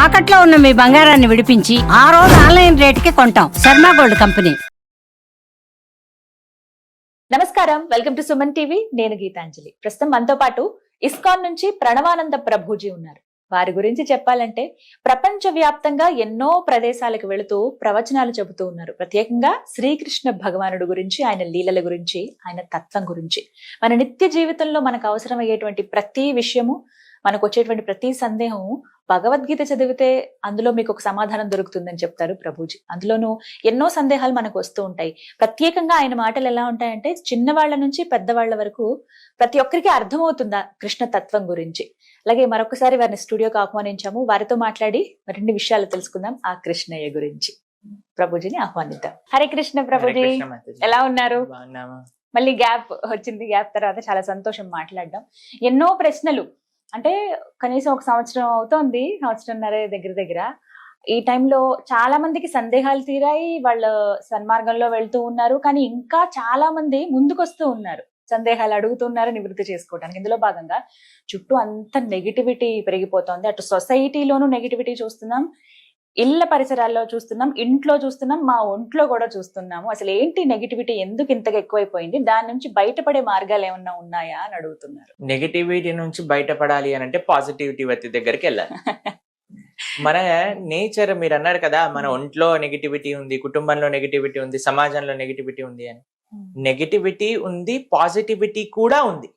తాకట్లో ఉన్న మీ బంగారాన్ని విడిపించి ఆ రోజు ఆన్లైన్ రేటుకి కొంటాం. Sharma gold company. నమస్కారం, వెల్కమ్ టు సుమన్ టీవీ. నేను గీతాంజలి. ప్రస్తుతం మనతో పాటు ఇస్కాన్ నుంచి ప్రణవానంద ప్రభుజీ ఉన్నారు. వారి గురించి చెప్పాలంటే ప్రపంచ వ్యాప్తంగా ఎన్నో ప్రదేశాలకు వెళుతూ ప్రవచనాలు చెబుతూ ఉన్నారు. ప్రత్యేకంగా శ్రీకృష్ణ భగవానుడు గురించి, ఆయన లీలల గురించి, ఆయన తత్వం గురించి, మన నిత్య జీవితంలో మనకు అవసరమయ్యేటువంటి ప్రతి విషయము, మనకు వచ్చేటువంటి ప్రతి సందేహము భగవద్గీత చదివితే అందులో మీకు ఒక సమాధానం దొరుకుతుందని చెప్తారు ప్రభుజీ. అందులోనూ ఎన్నో సందేహాలు మనకు వస్తూ ఉంటాయి. ప్రత్యేకంగా ఆయన మాటలు ఎలా ఉంటాయంటే చిన్నవాళ్ల నుంచి పెద్దవాళ్ల వరకు ప్రతి ఒక్కరికి అర్థమవుతుందా కృష్ణ తత్వం గురించి. అలాగే మరొకసారి వారిని స్టూడియోకి ఆహ్వానించాము. వారితో మాట్లాడి మరిన్ని విషయాలు తెలుసుకుందాం ఆ కృష్ణయ్య గురించి. ప్రభుజీని ఆహ్వానిద్దాం. హరే కృష్ణ ప్రభుజీ, ఎలా ఉన్నారు? మళ్ళీ గ్యాప్ వచ్చింది. గ్యాప్ తర్వాత చాలా సంతోషం మాట్లాడడం. ఎన్నో ప్రశ్నలు, అంటే కనీసం ఒక సంవత్సరం అవుతోంది, సంవత్సరంన్నర దగ్గర. ఈ టైంలో చాలా మందికి సందేహాలు తీరాయి, వాళ్ళ సన్మార్గంలో వెళ్తూ ఉన్నారు. కానీ ఇంకా చాలా మంది ముందుకొస్తూ ఉన్నారు, సందేహాలు అడుగుతున్నారు నివృత్తి చేసుకోవడానికి. ఇందులో భాగంగా చుట్టూ అంత నెగిటివిటీ పెరిగిపోతోంది. అటు సొసైటీలోనూ నెగిటివిటీ చూస్తున్నాం, ఇళ్ల పరిసరాల్లో చూస్తున్నాం, ఇంట్లో చూస్తున్నాం, మా ఒంట్లో కూడా చూస్తున్నాము. అసలు ఏంటి నెగిటివిటీ, ఎందుకు ఇంతగా ఎక్కువైపోయింది, దాని నుంచి బయటపడే మార్గాలు ఏమన్నా ఉన్నాయా అని అడుగుతున్నారు. నెగిటివిటీ నుంచి బయటపడాలి అని అంటే పాజిటివిటీ వ్యక్తి దగ్గరికి వెళ్ళాలి. మన నేచర్, మీరు అన్నారు కదా, మన ఒంట్లో నెగిటివిటీ ఉంది, కుటుంబంలో నెగిటివిటీ ఉంది, సమాజంలో నెగిటివిటీ ఉంది అని. నెగిటివిటీ ఉంది, పాజిటివిటీ కూడా ఉంది.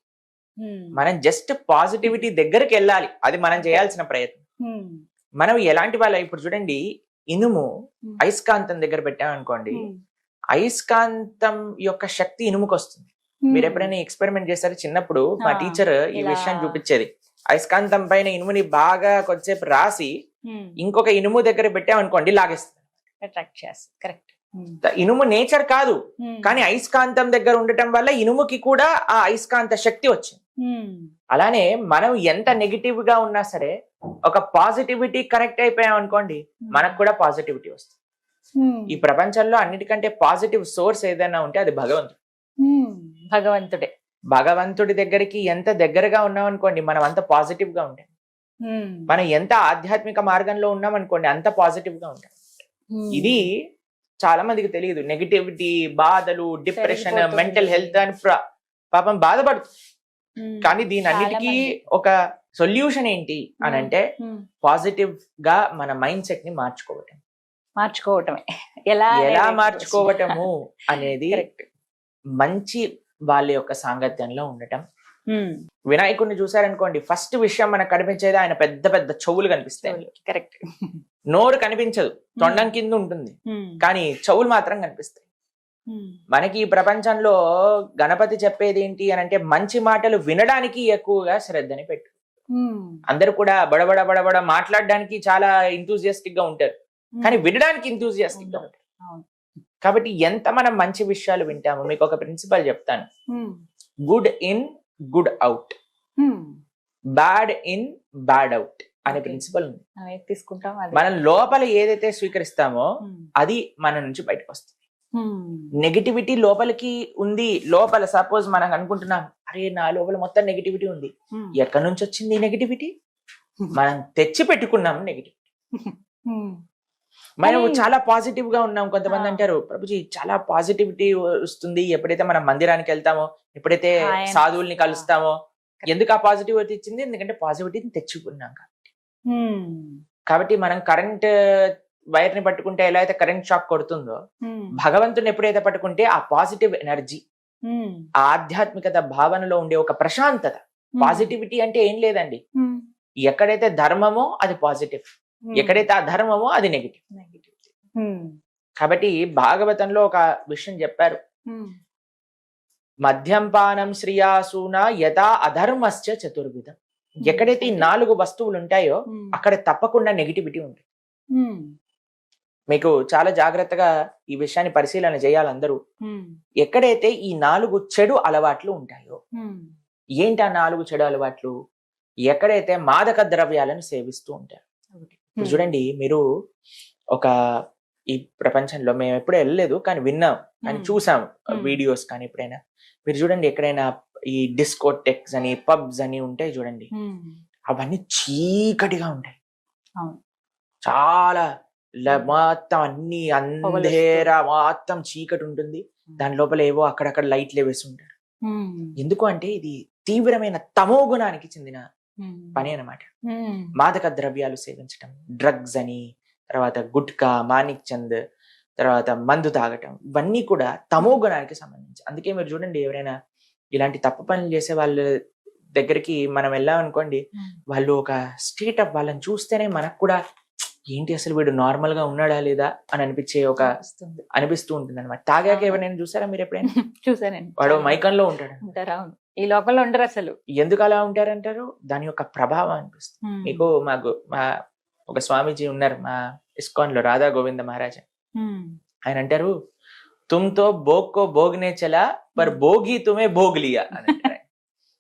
మనం జస్ట్ పాజిటివిటీ దగ్గరికి వెళ్ళాలి, అది మనం చేయాల్సిన ప్రయత్నం. మనం ఎలాంటి వాళ్ళ, ఇప్పుడు చూడండి, ఇనుము అయస్కాంతం దగ్గర పెట్టామనుకోండి, అయస్కాంతం యొక్క శక్తి ఇనుముకు వస్తుంది. మీరు ఎప్పుడైనా ఎక్స్పెరిమెంట్ చేస్తారో? చిన్నప్పుడు మా టీచర్ ఈ విషయాన్ని చూపించేది. అయస్కాంతం పైన ఇనుముని బాగా కొద్దిసేపు రాసి ఇంకొక ఇనుము దగ్గర పెట్టామనుకోండి, లాగేస్తుంది. ఇనుము నేచర్ కాదు, కానీ అయస్కాంతం దగ్గర ఉండటం వల్ల ఇనుముకి కూడా ఆ అయస్కాంత శక్తి వచ్చింది. అలానే మనం ఎంత నెగిటివ్ గా ఉన్నా సరే ఒక పాజిటివిటీ కనెక్ట్ అయిపోయాం అనుకోండి, మనకు కూడా పాజిటివిటీ వస్తుంది. ఈ ప్రపంచంలో అన్నిటికంటే పాజిటివ్ సోర్స్ ఏదైనా ఉంటే అది భగవంతుడే. భగవంతుడి దగ్గరికి ఎంత దగ్గరగా ఉన్నాం అనుకోండి, మనం అంత పాజిటివ్ గా ఉంటాం. మనం ఎంత ఆధ్యాత్మిక మార్గంలో ఉన్నాం అనుకోండి, అంత పాజిటివ్ గా ఉంటాం. ఇది చాలా మందికి తెలియదు. నెగిటివిటీ, బాధలు, డిప్రెషన్, మెంటల్ హెల్త్ అని పాపం బాధపడుతుంది. కానీ దీని అన్నిటికీ ఒక సొల్యూషన్ ఏంటి అని అంటే పాజిటివ్ గా మన మైండ్ సెట్ ని మార్చుకోవటమే. ఎలా మార్చుకోవటము అనేది మంచి వాళ్ళ యొక్క సాంగత్యంలో ఉండటం. వినాయకుడిని చూసారనుకోండి, ఫస్ట్ విషయం మనకు కనిపించేది ఆయన పెద్ద పెద్ద చెవులు కనిపిస్తాయి. కరెక్ట్. నోరు కనిపించదు, తొండం కింద ఉంటుంది, కానీ చెవులు మాత్రం కనిపిస్తాయి. మనకి ఈ ప్రపంచంలో గణపతి చెప్పేది ఏంటి అని అంటే మంచి మాటలు వినడానికి ఎక్కువగా శ్రద్ధని పెట్టు. అందరు కూడా బడబడ బడబడ మాట్లాడడానికి చాలా ఇంతూజియాస్టిక్ గా ఉంటారు, కానీ వినడానికి ఇంతూజియాస్టిక్ గా ఉంటారు. కాబట్టి ఎంత మనం మంచి విషయాలు వింటాము. మీకు ఒక ప్రిన్సిపల్ చెప్తాను. Good in, good out, bad in, bad out అనే ప్రిన్సిపల్ ఉంది. మనం లోపల ఏదైతే స్వీకరిస్తామో అది మన నుంచి బయటకు వస్తుంది. నెగిటివిటీ లోపలికి ఉంది. లోపల సపోజ్ మనం అనుకుంటున్నాం, అరే నా లోపల మొత్తం నెగిటివిటీ ఉంది. ఎక్కడి నుంచి వచ్చింది ఈ నెగిటివిటీ? మనం తెచ్చి పెట్టుకున్నాం నెగిటివిటీ. మనం చాలా పాజిటివ్ గా ఉన్నాం. కొంతమంది అంటారు, ప్రభుజీ చాలా పాజిటివిటీ వస్తుంది ఎప్పుడైతే మనం మందిరానికి వెళ్తామో, ఎప్పుడైతే సాధువుల్ని కలుస్తామో. ఎందుకు ఆ పాజిటివిటీ ఇచ్చింది? ఎందుకంటే పాజిటివిటీని తెచ్చుకున్నాం కాబట్టి. మనం కరెంట్ వైర్ ని పట్టుకుంటే ఎలా అయితే కరెంట్ షాక్ కొడుతుందో, భగవంతుని ఎప్పుడైతే పట్టుకుంటే ఆ పాజిటివ్ ఎనర్జీ, ఆ ఆధ్యాత్మికత భావనలో ఉండే ఒక ప్రశాంతత. పాజిటివిటీ అంటే ఏం లేదండి, ఎక్కడైతే ధర్మమో అది పాజిటివ్, ఎక్కడైతే అధర్మమో అది నెగిటివ్. కాబట్టి భాగవతంలో ఒక విషయం చెప్పారు, మద్యంపానం శ్రియాసూన యథా అధర్మశ్చ చతుర్విధం. ఎక్కడైతే ఈ 4 వస్తువులు ఉంటాయో అక్కడ తప్పకుండా నెగిటివిటీ ఉంటుంది. మీకు చాలా జాగ్రత్తగా ఈ విషయాన్ని పరిశీలన చేయాలి అందరూ. ఎక్కడైతే ఈ 4 చెడు అలవాట్లు ఉంటాయో, ఏంటి ఆ 4 చెడు అలవాట్లు? ఎక్కడైతే మాదక ద్రవ్యాలను సేవిస్తూ ఉంటారు. చూడండి, మీరు ఒక ఈ ప్రపంచంలో మేము ఎప్పుడూ వెళ్ళలేదు, కానీ విన్నాం, కానీ చూసాం వీడియోస్. కానీ ఎప్పుడైనా మీరు చూడండి, ఎక్కడైనా ఈ డిస్కోటెక్స్ అని, పబ్స్ అని ఉంటాయి చూడండి, అవన్నీ చీకటిగా ఉంటాయి. చాలా మొత్తం అన్ని అంధేరా మొత్తం చీకటి ఉంటుంది, దాని లోపల ఏవో అక్కడక్కడ లైట్లు వేసి ఉంటారు. ఎందుకు అంటే ఇది తీవ్రమైన తమో గుణానికి చెందిన పని అన్నమాట. మాదక ద్రవ్యాలు సేవించటం, డ్రగ్స్ అని, తర్వాత గుట్కా, మాణిక్ చంద్, తర్వాత మందు తాగటం, ఇవన్నీ కూడా తమో గుణానికి సంబంధించి. అందుకే మీరు చూడండి, ఎవరైనా ఇలాంటి తప్పు పనులు చేసే వాళ్ళ దగ్గరికి మనం వెళ్ళామనుకోండి, వాళ్ళు ఒక స్టేట్ ఆఫ్ వాళ్ళని చూస్తేనే మనకు కూడా ఏంటి అసలు వీడు నార్మల్ గా ఉన్నాడా లేదా అని అనిపిస్తూ ఉంటుంది అనమాట. తాగాక ఎవరైనా చూసారా మీరు ఎప్పుడైనా? చూసానండి. వాడు మైకంలో ఉంటాడు. అవును, ఈ లోకంలో ఉండరు అసలు. ఎందుకు అలా ఉంటారంటారు? దాని యొక్క ప్రభావం అనిపిస్తుంది మీకు. మా ఒక స్వామీజీ ఉన్నారు మా ఇస్కాన్ లో, రాధా గోవింద మహారాజ్. ఆయన అంటారు, తుమ్తో భోగ్ కో భోగ్నే చలా పర్ భోగి తుమే భోగ్ లియా అని అంటారు.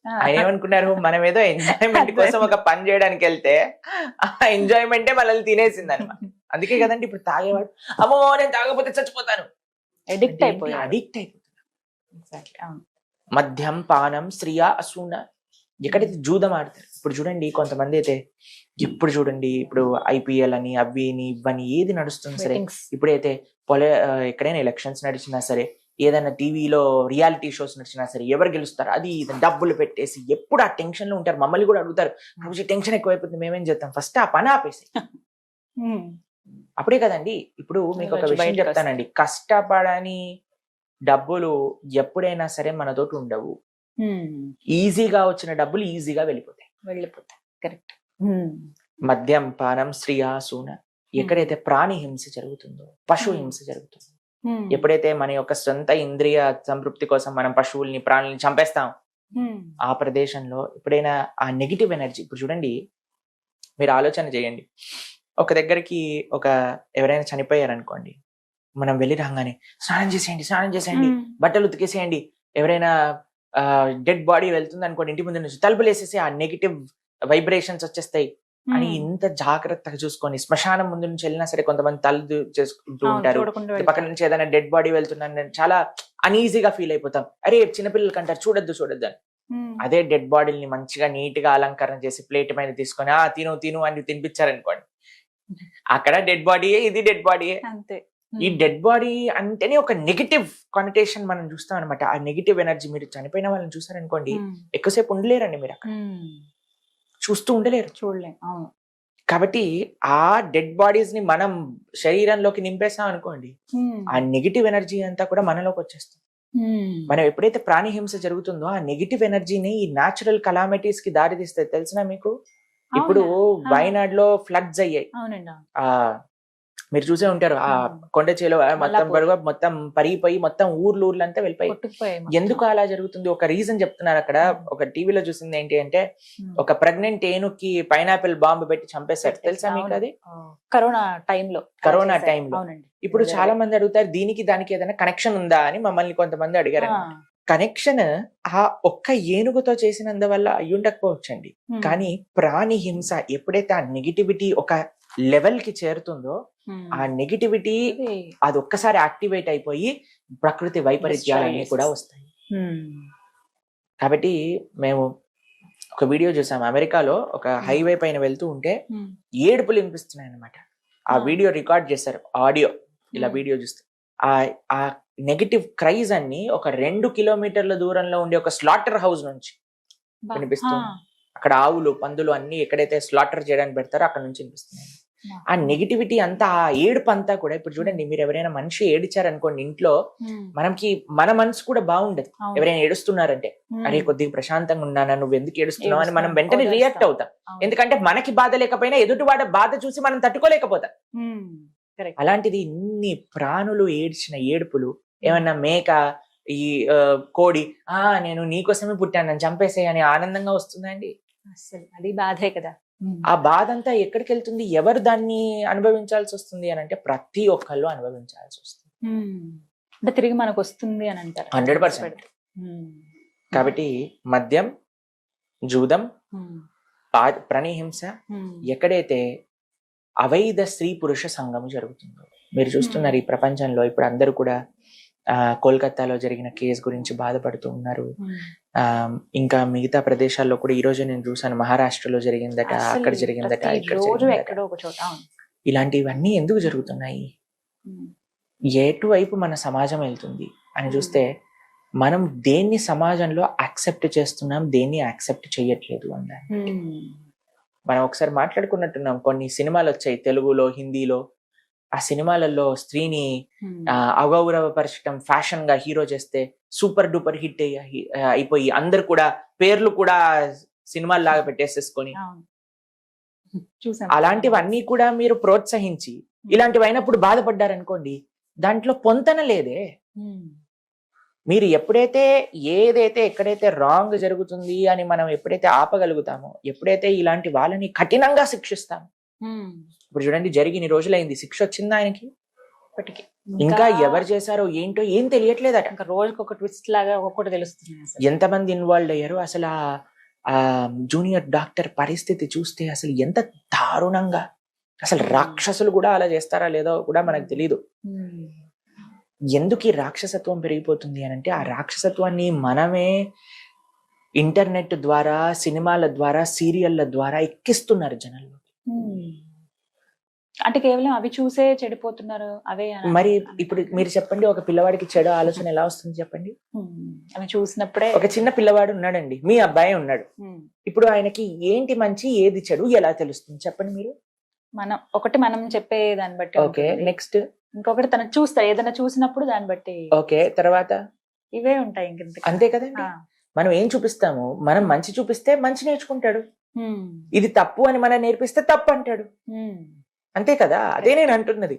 ఆయన ఏమనుకున్నారు, మనం ఏదో ఎంజాయ్మెంట్ కోసం ఒక పని చేయడానికి వెళ్తే ఆ ఎంజాయ్మెంటే మనల్ని తినేసింది అనమాట. అందుకే కదండి ఇప్పుడు తాగేవాడు, అమ్మో నేను తాగకపోతే చచ్చిపోతాను, అడిక్ట్ అయిపోతుంది. మద్యం పానం శ్రియా అసూన, ఎక్కడైతే జూదం ఆడతారు. ఇప్పుడు చూడండి కొంతమంది అయితే ఇప్పుడు చూడండి, ఇప్పుడు ఐపీఎల్ అని అవి ఇవన్నీ ఏది నడుస్తుంది సరే, ఇప్పుడైతే ఎక్కడైనా ఎలక్షన్స్ నడిచినా సరే, ఏదైనా టీవీలో రియాలిటీ షోస్ నడిచినా సరే, ఎవరు గెలుస్తారు అది డబ్బులు పెట్టేసి ఎప్పుడు ఆ టెన్షన్ లో ఉంటారు. మమ్మల్ని కూడా అడుగుతారు, టెన్షన్ ఎక్కువైపోతుంది మేమేం చేస్తాం, ఫస్ట్ ఆ పని ఆపేసి. అప్పుడే కదండి. ఇప్పుడు మీకు ఒక విషయం చెప్తానండి, కష్టపడని డబ్బులు ఎప్పుడైనా సరే మనతోటి ఉండవు. ఈజీగా వచ్చిన డబ్బులు ఈజీగా వెళ్ళిపోతాయి. కరెక్ట్. మద్యం పానం శ్రియా సూన, ఎక్కడైతే ప్రాణి హింస జరుగుతుందో, పశు హింస జరుగుతుందో, ఎప్పుడైతే మన యొక్క సొంత ఇంద్రియ సంతృప్తి కోసం మనం పశువుల్ని ప్రాణుల్ని చంపేస్తాం, ఆ ప్రదేశంలో ఎప్పుడైనా ఆ నెగిటివ్ ఎనర్జీ. ఇప్పుడు చూడండి, మీరు ఆలోచన చేయండి, ఒక దగ్గరికి ఎవరైనా చనిపోయారు అనుకోండి, మనం వెళ్ళి రాగానే స్నానం చేసేయండి, బట్టలు ఉతికేసేయండి. ఎవరైనా డెడ్ బాడీ వెళ్తుంది అనుకోండి, ఇంటి ముందు నుంచి తలుపులు వేసేసి ఆ నెగిటివ్ వైబ్రేషన్స్ వచ్చేస్తాయి అని ఇంత జాగ్రత్తగా చూసుకొని, శ్మశానం ముందు నుంచి వెళ్ళినా సరే కొంతమంది తల్లు చేసుకుంటూ ఉంటారు, పక్కన నుంచి ఏదైనా డెడ్ బాడీ వెళ్తుందని చాలా అనీజీగా ఫీల్ అయిపోతాం. అరే చిన్నపిల్లలకి అంటారు చూడొద్దు అని. అదే డెడ్ బాడీని మంచిగా నీట్ గా అలంకరణ చేసి ప్లేట్ మీద తీసుకొని తిను అని తినిపించారనుకోండి, అక్కడ డెడ్ బాడీయే, ఇది డెడ్ బాడీయే. ఈ డెడ్ బాడీ అంటేనే ఒక నెగిటివ్ కానిటేషన్ మనం చూస్తాం అనమాట. ఆ నెగిటివ్ ఎనర్జీ, మీరు చనిపోయిన వాళ్ళని చూసారనుకోండి, ఎక్కువసేపు ఉండలేరండి, మీరు అక్కడ చూస్తూ ఉండలేరు, చూడలేం. అవును. కాబట్టి ఆ డెడ్ బాడీస్ ని మనం శరీరంలోకి నింపేసాం అనుకోండి, ఆ నెగిటివ్ ఎనర్జీ అంతా కూడా మనలోకి వచ్చేస్తుంది. మనం ఎప్పుడైతే ప్రాణి హింస జరుగుతుందో, ఆ నెగిటివ్ ఎనర్జీని ఈ న్యాచురల్ కలామిటీస్ కి దారి తీస్తాయి. తెలిసినా మీకు? ఇప్పుడు వయనాడ్ లో ఫ్లడ్స్ అయ్యాయి, మీరు చూసే ఉంటారు. ఆ కొండ చేలో మొత్తం పరిగిపోయి మొత్తం ఊర్లంతా వెళ్ళిపోయి. ఎందుకు అలా జరుగుతుంది? ఒక రీజన్ చెప్తున్నారు అక్కడ. ఒక టీవీలో చూసింది ఏంటి అంటే, ఒక ప్రెగ్నెంట్ ఏనుక్కి పైనాపిల్ బాంబు పెట్టి చంపేశారు. తెలుసా మీకు? అది కరోనా టైంలో. ఇప్పుడు చాలా మంది అడుగుతారు, దీనికి దానికి ఏదైనా కనెక్షన్ ఉందా అని మమ్మల్ని కొంతమంది అడిగారు. కనెక్షన్ ఆ ఒక్క ఏనుగుతో చేసినందువల్ల అయ్యుండకపోవచ్చండి, కానీ ప్రాణి హింస ఎప్పుడైతే ఆ నెగిటివిటీ ఒక లెవెల్ కి చేరుతుందో, ఆ నెగిటివిటీ అది ఒక్కసారి యాక్టివేట్ అయిపోయి ప్రకృతి వైపరీత్యాలన్నీ కూడా వస్తాయి. కాబట్టి మేము ఒక వీడియో చూసాం, అమెరికాలో ఒక హైవే పైన వెళ్తూ ఉంటే ఏడుపులు వినిపిస్తున్నాయి అనమాట. ఆ వీడియో రికార్డ్ చేశారు, ఆడియో. ఇలా వీడియో చూస్తే ఆ నెగిటివ్ క్రైజ్ అన్ని ఒక 2 కిలోమీటర్ల దూరంలో ఉండే ఒక స్లాటర్ హౌస్ నుంచి వినిపిస్తుంది. అక్కడ ఆవులు, పందులు అన్ని ఎక్కడైతే స్లాటర్ చేయడానికి పెడతారో అక్కడ నుంచి వినిపిస్తున్నాయి. ఆ నెగిటివిటీ అంతా, ఆ ఏడుపు అంతా కూడా. ఇప్పుడు చూడండి, మీరు ఎవరైనా మనిషి ఏడిచారనుకోండి ఇంట్లో, మన మనసు కూడా బాగుండదు. ఎవరైనా ఏడుస్తున్నారంటే, అరే కొద్దిగా ప్రశాంతంగా ఉన్నానా, నువ్వు ఎందుకు ఏడుస్తున్నావు అని మనం వెంటనే రియాక్ట్ అవుతాం. ఎందుకంటే మనకి బాధ లేకపోయినా ఎదుటివాడ బాధ చూసి మనం తట్టుకోలేకపోతాం. అలాంటిది ఇన్ని ప్రాణులు ఏడ్చిన ఏడుపులు, ఏమన్నా మేక, ఈ కోడి నేను నీకోసమే పుట్టాను నన్ను చంపేసేయని ఆనందంగా వస్తుందండి? అసలు అది బాధే కదా. ఆ బాధ అంతా ఎక్కడికి వెళ్తుంది? ఎవరు దాన్ని అనుభవించాల్సి వస్తుంది అని అంటే, ప్రతి ఒక్కళ్ళు అనుభవించాల్సి వస్తుంది. అంటే తిరిగి మనకు వస్తుంది అని అంటారు 100%. కాబట్టి మద్యం, జూదం, ప్రాణిహింస, ఎక్కడైతే అవైధ స్త్రీ పురుష సంఘం జరుగుతుందో, మీరు చూస్తున్నారు ఈ ప్రపంచంలో. ఇప్పుడు అందరూ కూడా కోల్కతాలో జరిగిన కేసు గురించి బాధపడుతూ ఉన్నారు. ఇంకా మిగతా ప్రదేశాల్లో కూడా ఈ రోజు నేను చూసాను, మహారాష్ట్రలో జరిగిందట, అక్కడ జరిగిందట, ఇక్కడ జరిగిందట. ఇలాంటివన్నీ ఎందుకు జరుగుతున్నాయి, ఎటువైపు మన సమాజం వెళ్తుంది అని చూస్తే మనం దేన్ని సమాజంలో యాక్సెప్ట్ చేస్తున్నాం, దేన్ని యాక్సెప్ట్ చేయట్లేదు అన్నారు. మనం ఒకసారి మాట్లాడుకున్నట్టున్నాం, కొన్ని సినిమాలు వచ్చాయి తెలుగులో, హిందీలో. ఆ సినిమాలలో స్త్రీని అగౌరవపరచడం, ఫ్యాషన్ గా హీరో చేస్తే సూపర్ డూపర్ హిట్ అయిపోయి అందరు కూడా పేర్లు కూడా సినిమాల్లాగా పెట్టేసేసుకొని, అలాంటివన్నీ కూడా మీరు ప్రోత్సహించి ఇలాంటివి అయినప్పుడు బాధపడ్డారనుకోండి, దాంట్లో పొంతన లేదే. మీరు ఎప్పుడైతే ఏదైతే ఎక్కడైతే రాంగ్ జరుగుతుంది అని మనం ఎప్పుడైతే ఆపగలుగుతామో, ఎప్పుడైతే ఇలాంటి వాళ్ళని కఠినంగా శిక్షిస్తామో, ఇప్పుడు చూడండి జరిగిన రోజులైంది, శిక్ష వచ్చింది ఆయనకి, ఇప్పటికి ఇంకా ఎవరు చేశారో ఏంటో ఏం తెలియట్లేదట. ఇంకా రోజుకి ఒక ట్విస్ట్ లాగా ఒక్కొక్కటి తెలుస్తుంది. ఎంతమంది ఇన్వాల్వ్ అయ్యారు, అసలు ఆ జూనియర్ డాక్టర్ పరిస్థితి చూస్తే అసలు ఎంత దారుణంగా, అసలు రాక్షసులు కూడా అలా చేస్తారా లేదో కూడా మనకు తెలియదు. ఎందుకు ఈ రాక్షసత్వం పెరిగిపోతుంది అని అంటే, ఆ రాక్షసత్వాన్ని మనమే ఇంటర్నెట్ ద్వారా, సినిమాల ద్వారా, సీరియళ్ల ద్వారా ఎక్కిస్తున్నారు జనాల్లో. అంటే కేవలం అవి చూసే చెడిపోతున్నారు అవే. మరి ఇప్పుడు మీరు చెప్పండి, ఒక పిల్లవాడికి చెడు ఆలోచన ఎలా వస్తుంది చెప్పండి? అవి చూసినప్పుడే. ఒక చిన్న పిల్లవాడు ఉన్నాడండి, మీ అబ్బాయి ఉన్నాడు, ఇప్పుడు ఆయనకి ఏంటి మంచి ఏది చెడు ఎలా తెలుస్తుంది చెప్పండి మీరు? మనం చెప్పే దాన్ని బట్టి. ఓకే, నెక్స్ట్ ఇంకొకటి తను చూస్తాడు, ఏదైనా చూసినప్పుడు దాన్ని బట్టి. ఓకే, తర్వాత ఇవే ఉంటాయి. అంతే కదండి. మనం ఏం చూపిస్తాము, మనం మంచి చూపిస్తే మంచి నేర్చుకుంటాడు, ఇది తప్పు అని మనం నేర్పిస్తే తప్పు అంటాడు. అంతే కదా, అదే నేను అంటున్నది.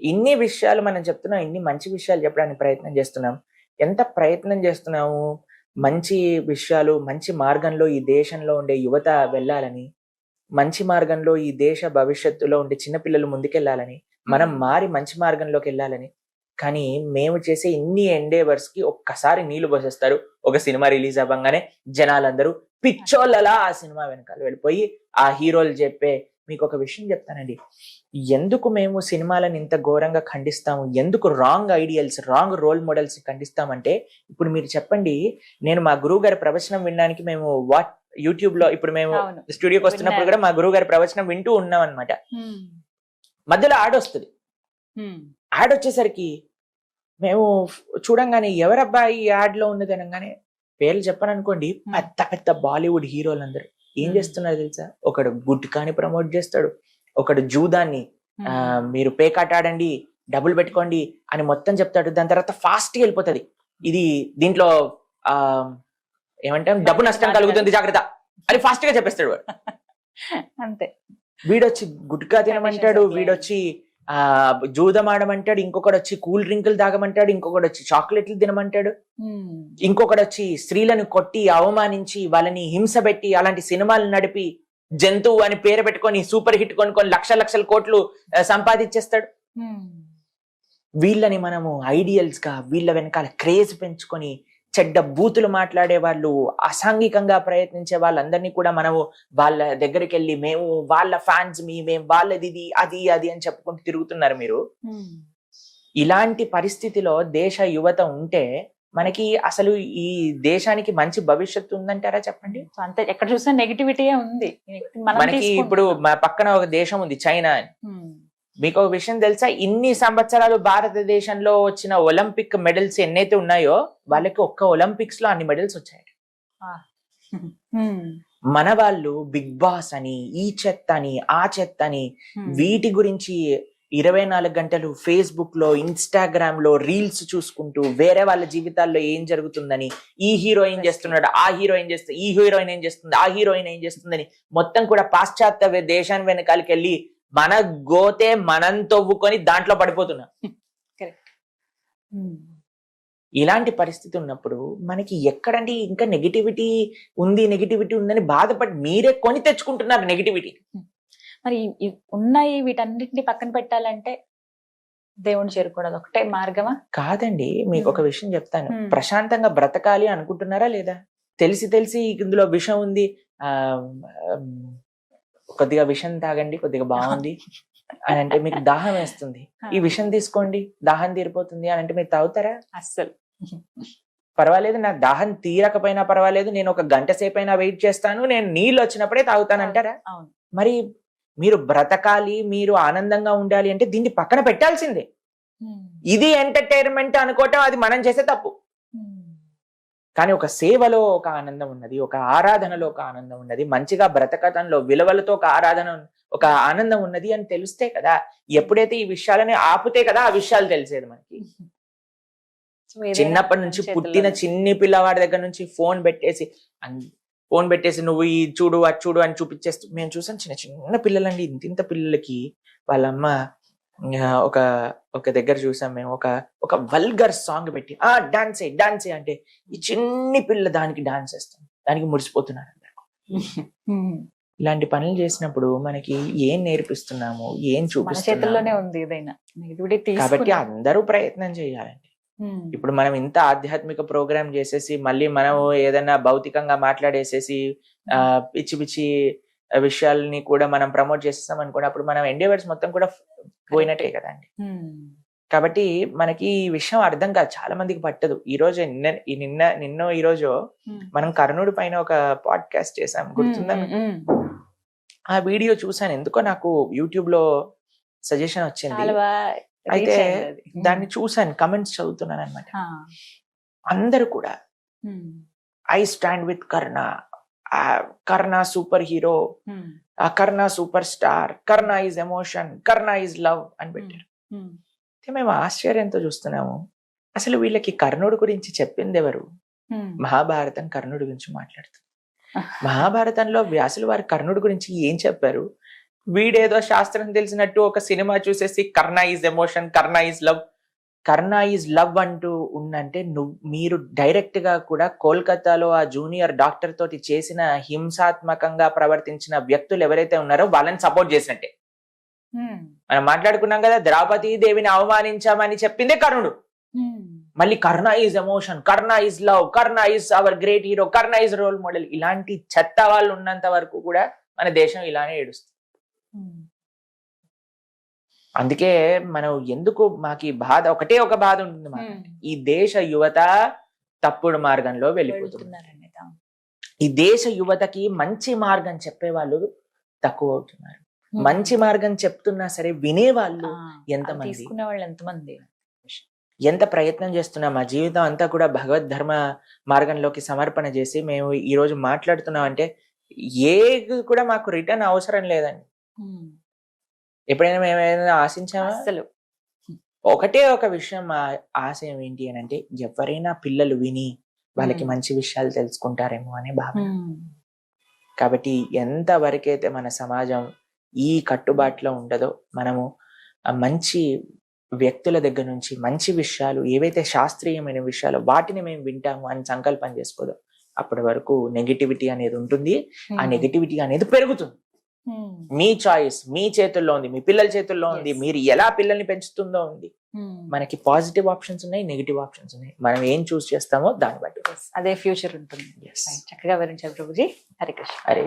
ఇన్ని విషయాలు మనం చెప్తున్నాం, ఇన్ని మంచి విషయాలు చెప్పడానికి ప్రయత్నం చేస్తున్నాం. ఎంత ప్రయత్నం చేస్తున్నాము మంచి విషయాలు, మంచి మార్గంలో ఈ దేశంలో ఉండే యువత వెళ్ళాలని, మంచి మార్గంలో ఈ దేశ భవిష్యత్తులో ఉండే చిన్నపిల్లలు ముందుకెళ్ళాలని, మనం మారి మంచి మార్గంలోకి వెళ్ళాలని. కానీ మేము చేసే ఇన్ని ఎండేవర్స్ కి ఒక్కసారి నీళ్లు పోసేస్తారు. ఒక సినిమా రిలీజ్ అవ్వగానే జనాలందరూ పిచ్చోళ్ళలా ఆ సినిమా వెనకాల వెళ్ళిపోయి ఆ హీరోలు చెప్పే. మీకు ఒక విషయం చెప్తానండి, ఎందుకు మేము సినిమాలను ఇంత ఘోరంగా ఖండిస్తాము, ఎందుకు wrong ideals, wrong role models ఖండిస్తామంటే, ఇప్పుడు మీరు చెప్పండి, నేను మా గురువు గారి ప్రవచనం వినడానికి మేము యూట్యూబ్ లో, ఇప్పుడు మేము స్టూడియోకి వస్తున్నప్పుడు కూడా మా గురువు గారి ప్రవచనం వింటూ ఉన్నాం అనమాట. మధ్యలో యాడ్ వస్తుంది. యాడ్ వచ్చేసరికి మేము చూడంగానే ఎవరబ్బా ఈ యాడ్ లో ఉన్నది అనగానే, పేర్లు చెప్పను అనుకోండి, పెద్ద పెద్ద బాలీవుడ్ హీరోలందరూ ఏం చేస్తున్నారు తెలుసా? ఒకడు గుట్కాని ప్రమోట్ చేస్తాడు, ఒకడు జూదాన్ని మీరు పేకాట ఆడండి, డబ్బులు పెట్టుకోండి అని మొత్తం చెప్తాడు. దాని తర్వాత ఫాస్ట్ గా వెళ్ళిపోతుంది, ఇది దీంట్లో ఏమంటాం డబ్బు నష్టం కలుగుతుంది జాగ్రత్త అని ఫాస్ట్ గా చెప్పేస్తాడు వాడు. అంతే. వీడొచ్చి గుట్కా తినమంటాడు, వీడొచ్చి జూదం ఆడమంటాడు, ఇంకొకడు వచ్చి కూల్ డ్రింకులు తాగమంటాడు, ఇంకొకడు వచ్చి చాక్లెట్లు తినమంటాడు, ఇంకొకడు వచ్చి స్త్రీలను కొట్టి అవమానించి వాళ్ళని హింస పెట్టి అలాంటి సినిమాలు నడిపి జంతువు అని పేరు పెట్టుకొని సూపర్ హిట్ కొనుక్కొని లక్షల కోట్లు సంపాదించేస్తాడు. వీళ్ళని మనము ఐడియల్స్ గా, వీళ్ళ వెనకాల క్రేజ్ పెంచుకొని చెడ్డ బూతులు మాట్లాడే వాళ్ళు, అసాంఘికంగా ప్రయత్నించే వాళ్ళందరినీ కూడా మనము వాళ్ళ దగ్గరికి వెళ్ళి మేము వాళ్ళ ఫ్యాన్స్, మేము వాళ్ళది ఇది అది అది అని చెప్పుకుంటూ తిరుగుతున్నారు మీరు. ఇలాంటి పరిస్థితిలో దేశ యువత ఉంటే మనకి అసలు ఈ దేశానికి మంచి భవిష్యత్తు ఉందంటారా చెప్పండి? అంతే, ఎక్కడ చూసినా నెగిటివిటీ ఉంది. మనకి ఇప్పుడు మా పక్కన ఒక దేశం ఉంది చైనా అని. మీకు ఒక విషయం తెలుసా, ఇన్ని సంవత్సరాలు భారతదేశంలో వచ్చిన ఒలింపిక్ మెడల్స్ ఎన్నైతే ఉన్నాయో వాళ్ళకి ఒక్క ఒలింపిక్స్ లో అన్ని మెడల్స్ వచ్చాయి. మన వాళ్ళు బిగ్ బాస్ అని, ఈ చెత్త అని, ఆ చెత్త అని, వీటి గురించి 24 గంటలు ఫేస్బుక్ లో, ఇన్స్టాగ్రామ్ లో రీల్స్ చూసుకుంటూ వేరే వాళ్ళ జీవితాల్లో ఏం జరుగుతుందని, ఈ హీరోయిన్ చేస్తున్నాడు, ఆ హీరోయిన్ చేస్తుంది, ఈ హీరోయిన్ ఏం చేస్తుంది, ఆ హీరోయిన్ ఏం చేస్తుందని మొత్తం కూడా పాశ్చాత్య దేశాన్ని వెనకాలకి వెళ్ళి మన గోతే మనం తవ్వుకొని దాంట్లో పడిపోతున్నాం. ఇలాంటి పరిస్థితి ఉన్నప్పుడు మనకి ఎక్కడండి ఇంకా నెగిటివిటీ ఉందని బాధపడి మీరే కొని తెచ్చుకుంటున్నారు నెగిటివిటీ. మరి ఉన్నాయి వీటన్నిటిని పక్కన పెట్టాలంటే దేవుని చేరుకోవడం ఒకటే మార్గమా? కాదండి, మీకు ఒక విషయం చెప్తాను. ప్రశాంతంగా బ్రతకాలి అనుకుంటున్నారా లేదా? తెలిసి ఇందులో విషం ఉంది, కొద్దిగా విషం తాగండి, కొద్దిగా బాగుంది అని అంటే మీకు దాహం వేస్తుంది, ఈ విషం తీసుకోండి దాహం తీరిపోతుంది అని అంటే మీరు తాగుతారా? అస్సలు. పర్వాలేదు, నాకు దాహం తీరకపోయినా పర్వాలేదు, నేను ఒక గంట సేపు అయినా వెయిట్ చేస్తాను, నేను నీళ్ళు వచ్చినప్పుడే తాగుతానంటారా? మరి మీరు బ్రతకాలి, మీరు ఆనందంగా ఉండాలి అంటే దీన్ని పక్కన పెట్టాల్సిందే. ఇది ఎంటర్టైన్మెంట్ అనుకోవటం అది మనం చేసే తప్పు. కానీ ఒక సేవలో ఒక ఆనందం ఉన్నది, ఒక ఆరాధనలో ఒక ఆనందం ఉన్నది, మంచిగా బ్రతకటంలో విలువలతో ఒక ఒక ఆనందం ఉన్నది అని తెలిస్తే కదా. ఎప్పుడైతే ఈ విషయాలని ఆపితే కదా ఆ విషయాలు తెలిసేది మనకి. చిన్నప్పటి నుంచి పుట్టిన చిన్ని పిల్లవాడి దగ్గర నుంచి ఫోన్ పెట్టేసి నువ్వు ఈ చూడు అది చూడు అని చూపించేస్తూ మేము చూసాం. చిన్న చిన్న పిల్లలండి, ఇంత పిల్లలకి వాళ్ళమ్మ ఒక దగ్గర చూసాం మేము, ఒక వల్గర్ సాంగ్ పెట్టి డాన్స్ అంటే ఈ చిన్ని పిల్ల దానికి డాన్స్ వేస్తాం, దానికి మురిసిపోతున్నారు. ఇలాంటి పనులు చేసినప్పుడు మనకి ఏం నేర్పిస్తున్నాము, ఏం చూపిస్తున్నాము ఉంది ఏదైనా. కాబట్టి అందరూ ప్రయత్నం చేయాలండి. ఇప్పుడు మనం ఇంత ఆధ్యాత్మిక ప్రోగ్రామ్ చేసేసి మళ్ళీ మనం ఏదైనా భౌతికంగా మాట్లాడేసేసి పిచ్చి పిచ్చి విషయాల్ని కూడా మనం ప్రమోట్ చేసేస్తాం అనుకోండి, అప్పుడు మనం ఎండేవర్స్ మొత్తం కూడా పోయినట్టే కదండి. కాబట్టి మనకి ఈ విషయం అర్థం కాదు, చాలా మందికి పట్టదు. ఈ రోజు నిన్న ఈ రోజు మనం కర్ణుడి పైన ఒక పాడ్కాస్ట్ చేసాం, గుర్తుందా? ఆ వీడియో చూసాను, ఎందుకో నాకు యూట్యూబ్ లో సజెషన్ వచ్చింది. అయితే దాన్ని చూసాను, కమెంట్స్ చదువుతున్నాను అనమాట. అందరూ కూడా I stand with Karna, Karna super hero, Karna super star, Karna is emotion, Karna is love అని పెట్టారు. మేము ఆశ్చర్యంతో చూస్తున్నాము, అసలు వీళ్ళకి కర్ణుడి గురించి చెప్పింది ఎవరు? మహాభారతం కర్ణుడి గురించి మాట్లాడుతుంది. మహాభారతంలో వ్యాసులు వారి కర్ణుడి గురించి ఏం చెప్పారు? వీడేదో శాస్త్రం తెలిసినట్టు ఒక సినిమా చూసేసి Karna is emotion, Karna is love, Karna is love అంటూ ఉందంటే మీరు డైరెక్ట్ గా కూడా కోల్కతాలో ఆ జూనియర్ డాక్టర్ తోటి చేసిన హింసాత్మకంగా ప్రవర్తించిన వ్యక్తులు ఎవరైతే ఉన్నారో వాళ్ళని సపోర్ట్ చేసినట్టే. మనం మాట్లాడుకున్నాం కదా, ద్రౌపది దేవిని అవమానించామని చెప్పిందే కర్ణుడు. మళ్ళీ Karna is emotion, Karna is love, Karna is our great hero, Karna is role model. ఇలాంటి చెత్త వాళ్ళు ఉన్నంత వరకు కూడా మన దేశం ఇలానే ఏడుస్తుంది. అందుకే మనం ఎందుకు మాకు ఈ బాధ, ఒకటే ఒక బాధ ఉంటుంది మాకు, ఈ దేశ యువత తప్పుడు మార్గంలో వెళ్ళిపోతున్నారు. ఈ దేశ యువతకి మంచి మార్గం చెప్పే వాళ్ళు తక్కువ అవుతున్నారు. మంచి మార్గం చెప్తున్నా సరే వినేవాళ్ళు ఎంతమంది, ఎంత ప్రయత్నం చేస్తున్నాం. మా జీవితం అంతా కూడా భగవద్ ధర్మ మార్గంలోకి సమర్పణ చేసి మేము ఈ రోజు మాట్లాడుతున్నాం అంటే ఏ కూడా మాకు రిటర్న్ అవసరం లేదండి. ఎప్పుడైనా మేము ఏదైనా ఆశించామా? అసలు ఒకటే ఒక విషయం, మా ఆశయం ఏంటి అని అంటే ఎవరైనా పిల్లలు విని వాళ్ళకి మంచి విషయాలు తెలుసుకుంటారేమో అనే భావన. కాబట్టి ఎంత వరకైతే మన సమాజం ఈ కట్టుబాటులో ఉండదో, మనము మంచి వ్యక్తుల దగ్గర నుంచి మంచి విషయాలు, ఏవైతే శాస్త్రీయమైన విషయాలు వాటిని మేము వింటాము అని సంకల్పం చేసుకోదో, అప్పటి వరకు నెగిటివిటీ అనేది ఉంటుంది. ఆ నెగిటివిటీ అనేది పెరుగుతుంది. మీ చాయిస్ మీ చేతుల్లో ఉంది, మీ పిల్లల చేతుల్లో ఉంది. మీరు ఎలా పిల్లల్ని పెంచుతుందో ఉంది. మనకి పాజిటివ్ ఆప్షన్స్ ఉన్నాయి, నెగిటివ్ ఆప్షన్స్ ఉన్నాయి. మనం ఏం చూస్ చేస్తామో దాన్ని బట్టి అదే ఫ్యూచర్ ఉంటుంది. చక్కగా వివరించారు ప్రభుజీ. హరే కృష్ణ. హరే